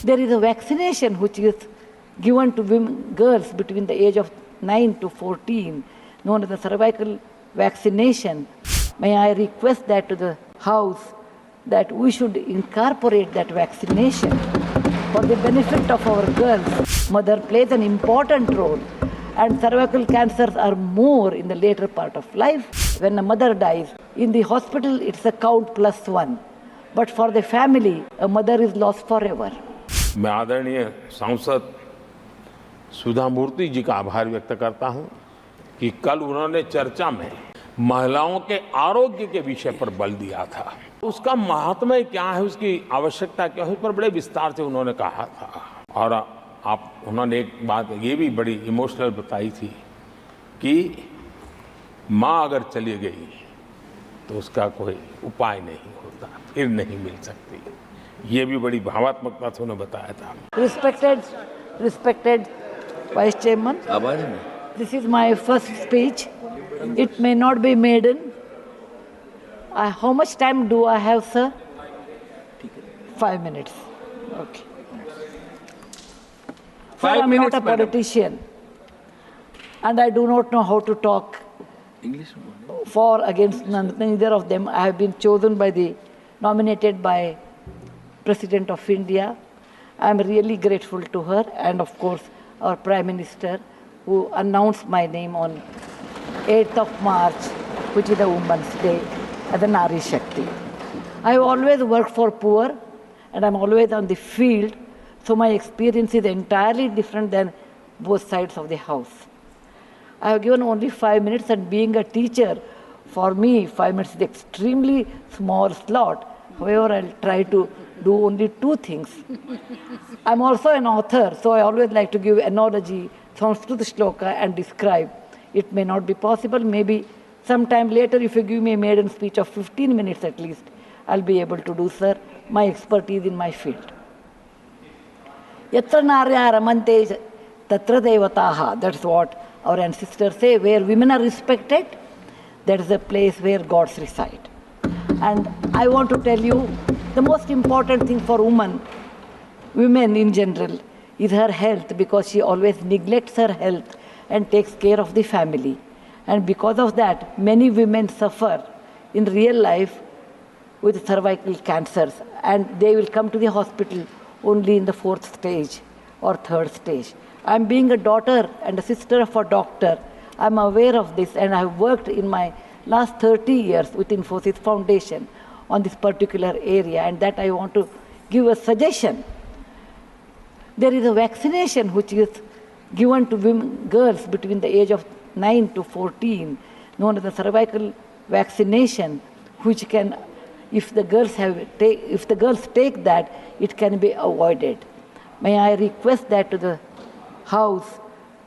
There is a vaccination which is given to women, girls between the age of 9 to 14, known as the cervical vaccination. May I request that to the House that we should incorporate that vaccination for the benefit of our girls. Mother plays an important role, and cervical cancers are more in the later part of life. When a mother dies, in the hospital it's a count +1. But for the family, a mother is lost forever. मैं आदरणीय सांसद सुधा मूर्ति जी का आभार व्यक्त करता हूं कि कल उन्होंने चर्चा में महिलाओं के आरोग्य के विषय पर बल दिया था। उसका महात्म्य क्या है, उसकी आवश्यकता क्या है, उस पर बड़े विस्तार से उन्होंने कहा था। और उन्होंने एक बात ये भी बड़ी इमोशनल बताई थी कि माँ अगर चली गई तो उसका कोई उपाय नहीं होता, फिर नहीं मिल सकती। ये भी बड़ी भावात्मकता से उन्होंने बताया था। Respected Vice Chairman, this is my first speech. It may not be maiden. How much time do I have, sir? 5 minutes. Okay. Sir, I'm not a politician, and I do not know how to talk for against neither of them. I have been chosen nominated by President of India. I am really grateful to her, and of course our Prime Minister, who announced my name on 8th of March, which is the Women's Day, as a Nari Shakti. I have always worked for poor, and I'm always on the field, so my experience is entirely different than both sides of the house. I have given only 5 minutes, and being a teacher, for me 5 minutes is extremely small slot. However, I'll try to do only 2 things. I'm also an author, so I always like to give analogy, Sanskrit shloka, and describe. It may not be possible. Maybe sometime later, if you give me a maiden speech of 15 minutes at least, I'll be able to do, sir, my expertise in my field. Yatra narya ramante tatra devataha. That's what our ancestors say. Where women are respected, that is the place where gods reside. And I want to tell you, the most important thing for women in general, is her health, because she always neglects her health and takes care of the family. And because of that, many women suffer in real life with cervical cancers, and they will come to the hospital only in the 4th stage or 3rd stage. I'm being a daughter and a sister of a doctor. I'm aware of this, and I've worked in my last 30 years with Infosys Foundation on this particular area, and that I want to give a suggestion. There is a vaccination which is given to women, girls between the age of 9 to 14, known as the cervical vaccination, which can, if the girls take that, it can be avoided. May I request that to the House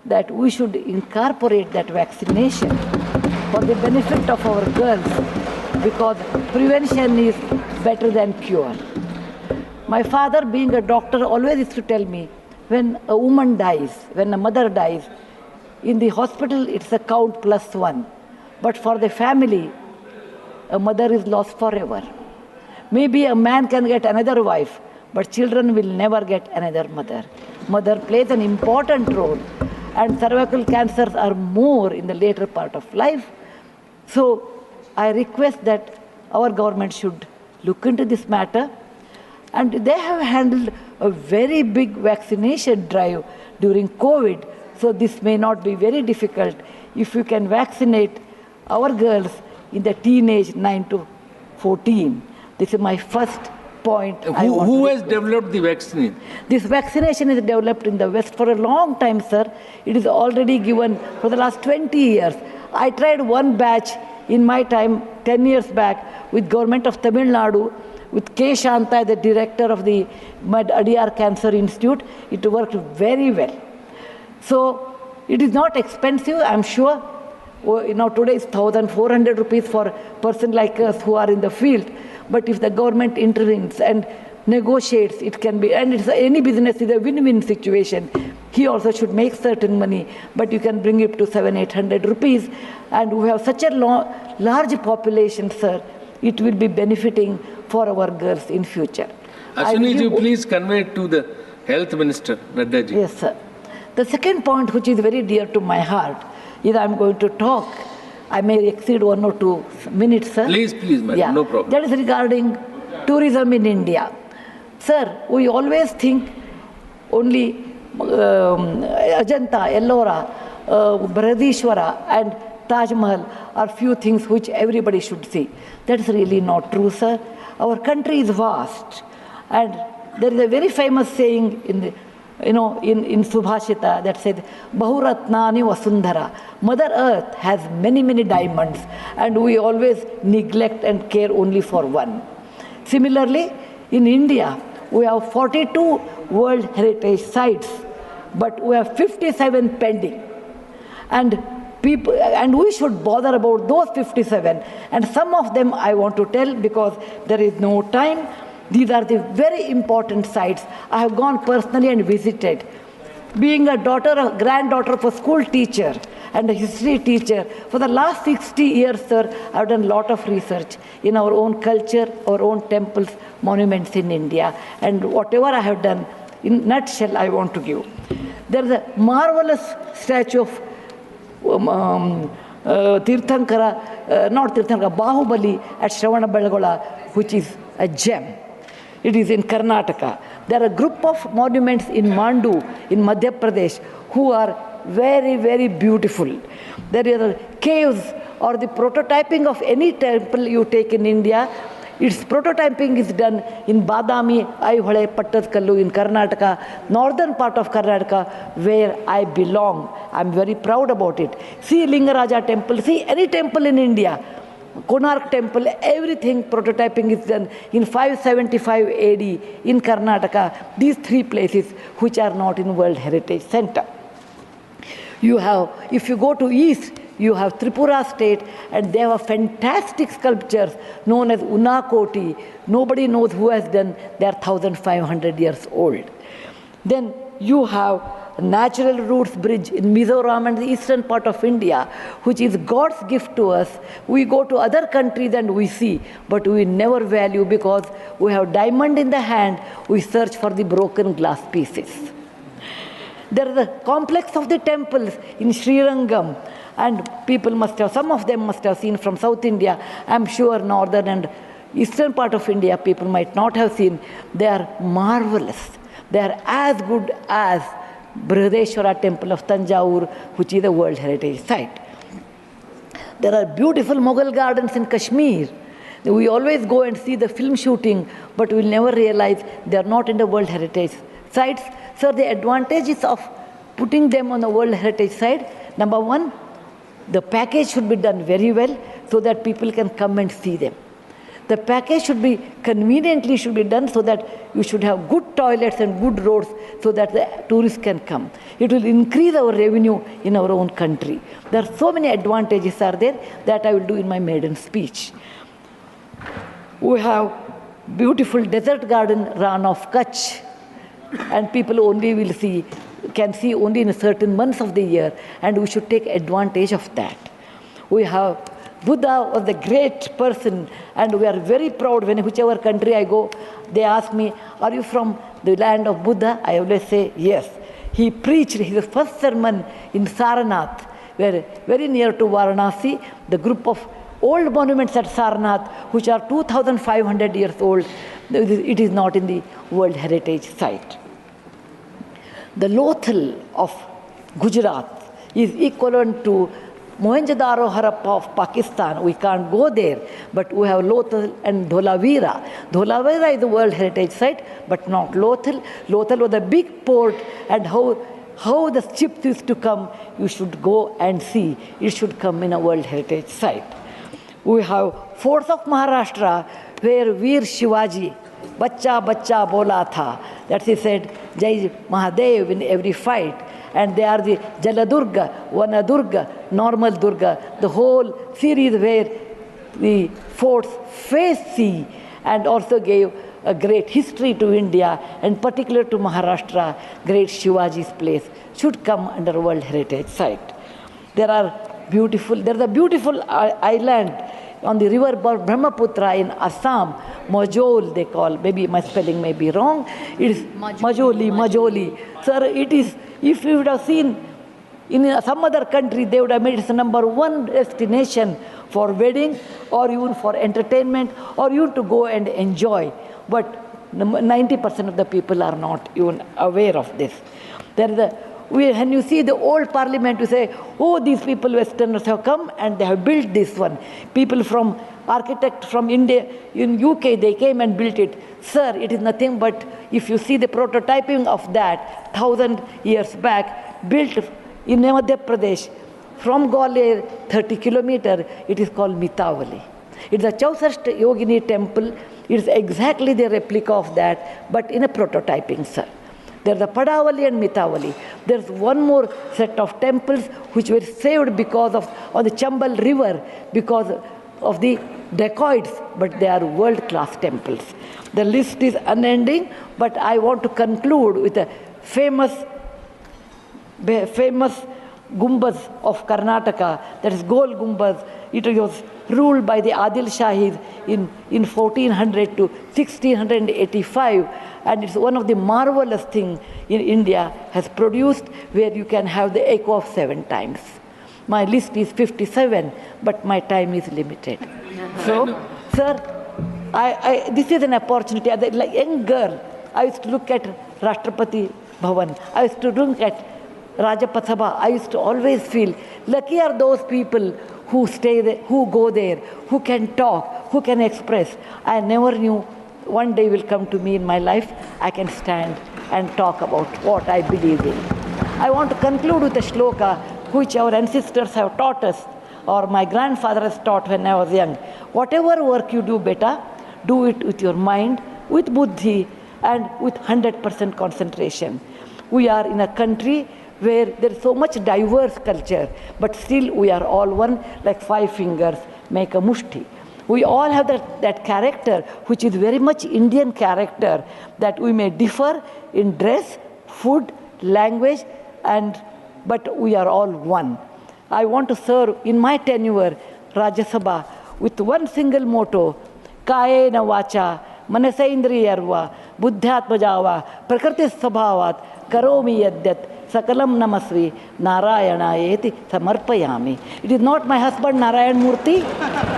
that we should incorporate that vaccination for the benefit of our girls, because prevention is better than cure. My father, being a doctor, always used to tell me, when a woman dies, when a mother dies, in the hospital it's a count +1. But for the family, a mother is lost forever. Maybe a man can get another wife, but children will never get another mother. Mother plays an important role, and cervical cancers are more in the later part of life. So I request that our government should look into this matter. And they have handled a very big vaccination drive during COVID, so this may not be very difficult if you can vaccinate our girls in the teenage 9 to 14. This is my first point. Who has developed the vaccine? This vaccination is developed in the West for a long time, sir. It is already given for the last 20 years. I tried one batch in my time, 10 years back, with government of Tamil Nadu, with K. Shanta, the director of the Adiyar Cancer Institute. It worked very well. So it is not expensive, I'm sure. Today is 1,400 rupees for a person like us who are in the field. But if the government intervenes and negotiates, it can be, and any business is a win-win situation. He also should make certain money, but you can bring it to 700-800 rupees. And we have such a large population, sir, it will be benefiting for our girls in future. I will Ashwini ji, give- please convey it to the Health Minister, Nadda ji. Yes, sir. The second point, which is very dear to my heart, is I'm going to talk. I may exceed 1 or 2 minutes, sir. Please, madam, no problem. That is regarding tourism in India. Sir, we always think only Ajanta, Ellora, Brihadishwara and Taj Mahal are few things which everybody should see. That's really not true, sir. Our country is vast, and there is a very famous saying in the, in Subhashita that said, Bahuratnani Vasundhara. Mother Earth has many, many diamonds, and we always neglect and care only for one. Similarly, in India, we have 42 World Heritage Sites, but we have 57 pending. And we should bother about those 57. And some of them I want to tell because there is no time. These are the very important sites. I have gone personally and visited. Being a granddaughter of a school teacher and a history teacher, for the last 60 years, sir, I have done a lot of research in our own culture, our own temples, monuments in India. And whatever I have done, in nutshell, I want to give. There is a marvelous statue of Bahubali at Shravanabelagola, which is a gem. It is in Karnataka. There are a group of monuments in Mandu, in Madhya Pradesh, who are very, very beautiful. There are caves or the prototyping of any temple you take in India. Its prototyping is done in Badami, Aihole, Pattadkallu in Karnataka, northern part of Karnataka, where I belong. I'm very proud about it. See Lingaraja temple, see any temple in India. Konark temple, everything prototyping is done in 575 AD in Karnataka. These 3 places which are not in World Heritage Center. You have, if you go to east, you have Tripura state, and they have fantastic sculptures known as Unakoti. Nobody knows who has done. They are 1,500 years old. Then you have Natural Roots Bridge in Mizoram and the eastern part of India, which is God's gift to us. We go to other countries and we see, but we never value because we have diamond in the hand, we search for the broken glass pieces. There is a complex of the temples in Srirangam, and people must have, some of them must have seen from South India. I'm sure northern and eastern part of India people might not have seen. They are marvelous. They are as good as Brihadishwara temple of Tanjore, which is a World Heritage Site. There are beautiful Mughal gardens in Kashmir. We always go and see the film shooting, but we'll never realize they are not in the World Heritage Sites. So the advantages of putting them on the World Heritage Site, number one, the package should be done very well so that people can come and see them. The package should be conveniently done so that you should have good toilets and good roads so that the tourists can come. It will increase our revenue in our own country. There are so many advantages are there that I will do in my maiden speech. We have beautiful desert garden Ran of Kutch, and people only can see only in certain months of the year, and we should take advantage of that. We have Buddha was a great person, and we are very proud when whichever country I go, they ask me, are you from the land of Buddha? I always say, yes. He preached his first sermon in Sarnath, where very near to Varanasi, the group of old monuments at Sarnath, which are 2,500 years old, it is not in the World Heritage Site. The Lothal of Gujarat is equivalent to Mohenjo-daro Harappa of Pakistan. We can't go there, but we have Lothal and Dholavira. Dholavira is the World Heritage Site, but not Lothal. Lothal was a big port, and how the ships used to come, you should go and see. It should come in a World Heritage Site. We have forts of Maharashtra where Veer Shivaji, Bachcha Bachcha Bola Tha, that he said, Jai Mahadev in every fight. And they are the Jaladurga, Vanadurga, Normal Durga, the whole series where the forts face sea and also gave a great history to India, and particular to Maharashtra, great Shivaji's place should come under World Heritage Site. There is a beautiful island on the river Brahmaputra in Assam, Majol they call, maybe my spelling may be wrong. It is Majoli. Sir, it is, if you would have seen in some other country, they would have made it the number one destination for wedding or even for entertainment or even to go and enjoy. But 90% of the people are not even aware of this. When you see the old parliament, you say, oh, these people, Westerners have come and they have built this one. People from, architect from India, in UK, they came and built it. Sir, it is nothing but, if you see the prototyping of that 1,000 years back, built in Madhya Pradesh, from Gwalior, 30 kilometers, it is called Mitavali. It's a Chausast Yogini temple. It is exactly the replica of that, but in a prototyping, sir. There's the Padavali and Mitavali. There's one more set of temples which were saved because of on the Chambal River because of the dacoits, but they are world-class temples. The list is unending, but I want to conclude with a famous Gumbaz of Karnataka, that is Gol Gumbaz. It was ruled by the Adil Shahis in 1400 to 1685, and it's one of the marvelous things in India has produced, where you can have the echo of 7 times. My list is 57, but my time is limited. So, sir, this is an opportunity. As a young girl, I used to look at Rashtrapati Bhavan. I used to look at Rajya Sabha. I used to always feel lucky are those people who stay there, who go there, who can talk, who can express. I never knew one day will come to me in my life, I can stand and talk about what I believe in. I want to conclude with a shloka which our ancestors have taught us, or my grandfather has taught when I was young. Whatever work you do, beta, do it with your mind, with buddhi, and with 100% concentration. We are in a country where there is so much diverse culture, but still we are all one, like 5 fingers make a mushti. We all have that character, which is very much Indian character, that we may differ in dress, food, language, but we are all one. I want to serve in my tenure, Rajya Sabha, with one single motto, Kayena Vacha, Manasaindriyarva, Buddhyatmajava, Prakriti Sabhavat, Karomi Yadyat, Sakalam Namasvi, Narayana Samarpayami. It is not my husband Narayan Murthy.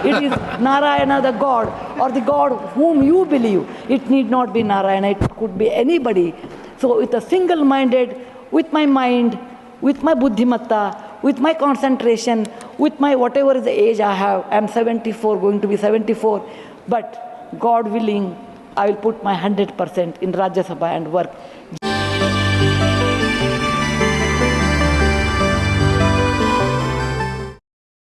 It is Narayana the God, or the God whom you believe. It need not be Narayana, it could be anybody. So with a single-minded, with my mind, with my buddhimatta, with my concentration, with my whatever is the age I have, I am 74, going to be 74, but God willing, I will put my 100% in Rajya Sabha and work.